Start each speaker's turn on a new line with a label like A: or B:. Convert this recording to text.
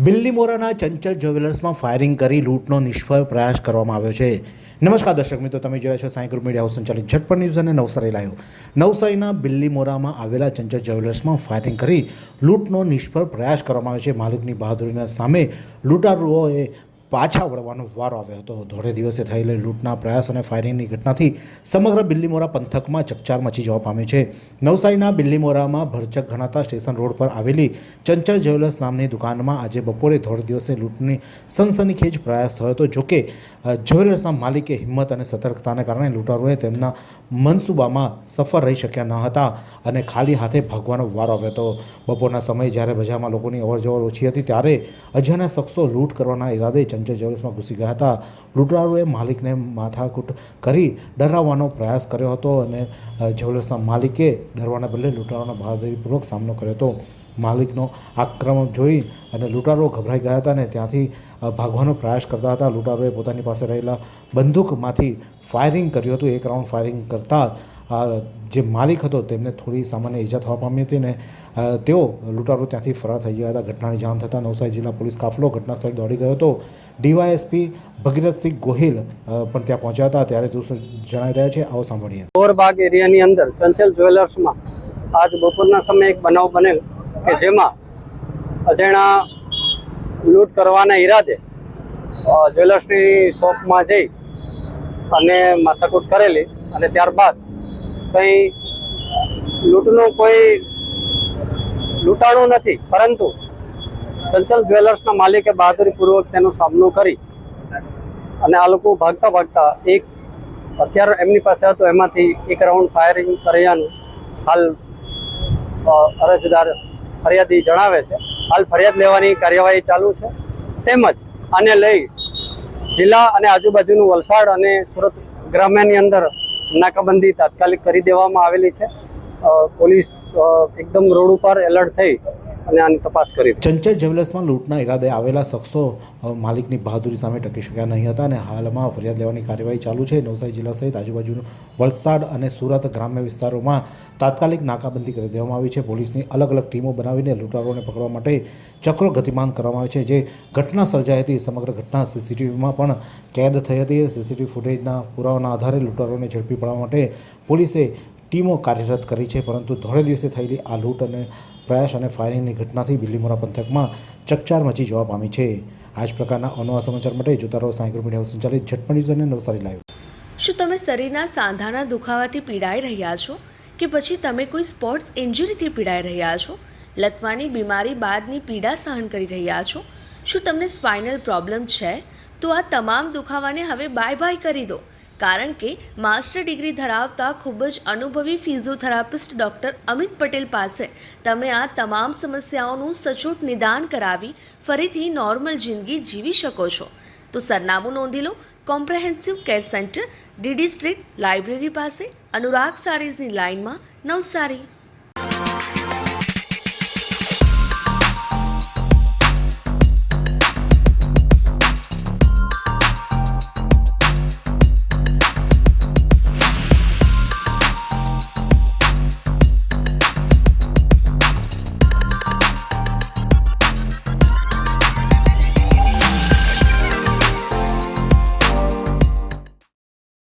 A: બિલ્લીમોરાના ચંચળ જ્વેલર્સમાં firing કરી લૂંટનો નિષ્ફળ પ્રયાસ કરવામાં આવ્યો છે। નમસ્કાર દર્શક મિત્રો, તમે જોઈ રહ્યા છો સાંઈ ગ્રુપ મીડિયા હાઉસ સંચાલિત ઝટપટ ન્યૂઝ અને નવસારી લાઈવ। નવસારીના બિલ્લીમોરામાં આવેલા ચંચળ જ્વેલર્સમાં ફાયરિંગ કરી લૂંટનો નિષ્ફળ પ્રયાસ કરવામાં આવ્યો છે। માલિકની બહાદુરીના સામે લૂંટારુઓએ પાછા વળવાનો વારો આવ્યો હતો। ધોળે દિવસે થયેલી લૂંટના પ્રયાસ અને ફાયરિંગની ઘટનાથી સમગ્ર બિલ્લીમોરા પંથકમાં ચકચાર મચી જવા પામી છે। નવસારીના બિલ્લીમોરામાં ભરચક ગણાતા સ્ટેશન રોડ પર આવેલી ચંચળ જ્વેલર્સ નામની દુકાનમાં આજે બપોરે ધોળે દિવસે લૂંટની સનસનીખેજ પ્રયાસ થયો હતો। જોકે જ્વેલર્સના માલિકે હિંમત અને સતર્કતાને કારણે લૂંટારુઓએ તેમના મનસૂબામાં સફળ રહી શક્યા ન હતા અને ખાલી હાથે ભાગવાનો વારો આવ્યો હતો। બપોરના સમયે જ્યારે બજારમાં લોકોની અવરજવર ઓછી હતી ત્યારે અજાણ્યા શખ્સો લૂંટ કરવાના ઈરાદે ચંચળ જ્વેલર્સમાં ઘૂસી ગયા હતા। લૂંટારુઓએ માલિકને માથાકૂટ કરી ડરાવવાનો પ્રયાસ કર્યો હતો અને જ્વેલર્સના માલિકે ડરવાના બદલે લૂંટારુઓનો બહાદુરીપૂર્વક સામનો કર્યો હતો। માલિકનો આક્રમણ જોઈ અને લૂંટારુઓ ગભરાઈ ગયા હતા અને ત્યાંથી ભાગવાનો પ્રયાસ કરતા હતા। લૂંટારુઓએ પોતાની પાસે રહેલા બંદૂકમાંથી ફાયરિંગ કર્યું હતું। એક રાઉન્ડ ફાયરિંગ કરતાં જે માલિક હતો તેમને થોડી સામાન્ય ઈજા થવા પામી હતી અને તેઓ લૂંટારુઓ ત્યાંથી ફરાર થઈ ગયા હતા। ઘટનાની જાણ થતાં નવસારી જિલ્લા પોલીસ કાફલો ઘટના સ્થળે દોડી ગયો હતો। ડીવાયએસપી ભગીરથસિંહ ગોહિલ પણ ત્યાં પહોંચ્યા હતા। ત્યારે શું જણાવી રહ્યા છે, આવો સાંભળીએ।
B: ગોરબાગ એરિયાની અંદર ચંચળ જ્વેલર્સમાં આજ બપોરના સમયે એક બનાવ બનેલ કે જેમાં અજાણ્યા લૂંટ કરવાના ઈરાદે જ્વેલર્સની શોપમાં જઈ અને માથાકૂટ કરેલી અને ત્યારબાદ કંઈ લૂંટનું કોઈ લૂંટાણું નથી, પરંતુ ચંચળ જ્વેલર્સના માલિકે બહાદુરીપૂર્વક તેનો સામનો કરી અને આ લોકો ભાગતા ભાગતા એક હથિયાર એમની પાસે હતો, એમાંથી એક રાઉન્ડ ફાયરિંગ કર્યાનું હાલ અરજદાર ફરિયાદી જણાવે છે। હાલ ફરિયાદ લેવાની કાર્યવાહી ચાલુ છે। તેમજ આને લઈ જિલ્લા અને આજુબાજુનું વલસાડ અને સુરત ગ્રામ્યની અંદર નાકાબંધી તાત્કાલિક કરી દેવામાં આવેલી છે। પોલીસ એકદમ રોડ ઉપર એલર્ટ થઈ અને આની તપાસ કરી।
A: ચંચળ જ્વેલર્સમાં લૂંટના ઈરાદે આવેલા શખ્સો માલિકની બહાદુરી સામે ટકી શક્યા નહીં હતા અને હાલમાં ફરિયાદ લેવાની કાર્યવાહી ચાલુ છે। નવસારી જિલ્લા સહિત આજુબાજુનું વલસાડ અને સુરત ગ્રામ્ય વિસ્તારોમાં તાત્કાલિક નાકાબંધી કરી દેવામાં આવી છે। પોલીસની અલગ અલગ ટીમો બનાવીને લૂંટારુઓને પકડવા માટે ચક્રો ગતિમાન કરવામાં આવે છે। જે ઘટના સર્જાઈ હતી સમગ્ર ઘટના સીસીટીવીમાં પણ કેદ થઈ હતી। સીસીટીવી ફૂટેજના પુરાવાના આધારે લૂંટારુઓને ઝડપી પાડવા માટે પોલીસે ટીમો કાર્યરત કરી છે। પરંતુ ધોળે દિવસે થયેલી આ લૂંટ અને પ્રયાસ અને ફાયરિંગની ઘટનાથી બિલ્લીમોરા પંથકમાં ચકચાર મચી જવા પામી છે। આ જ પ્રકારના અનોખા સમાચાર માટે જોતા રહો સાંઈ ગ્રુપ મીડિયા હાઉસ સંચાલિત ઝટપટ ન્યૂઝ અને નવસારી લાઈવ।
C: શું તમે શરીરના સાંધાના દુખાવાથી પીડાઈ રહ્યા છો કે પછી તમે કોઈ સ્પોર્ટ્સ ઇન્જરીથી પીડાઈ રહ્યા છો? લકવાની બીમારી બાદની પીડા સહન કરી રહ્યા છો? શું તમને સ્પાઇનલ પ્રોબ્લેમ છે? તો આ તમામ દુખાવાને હવે બાય બાય કરી દો, કારણ કે માસ્ટર ડિગ્રી ધરાવતા ખૂબ જ અનુભવી ફિઝિયોથેરાપિસ્ટ ડૉક્ટર અમિત પટેલ પાસે તમે આ તમામ સમસ્યાઓનું સચોટ નિદાન કરાવી ફરીથી નોર્મલ જિંદગી જીવી શકો છો। તો સરનામું નોંધી લો, comprehensive care centre, DD street, library પાસે, અનુરાગ સારીઝની લાઇનમાં, નવસારી।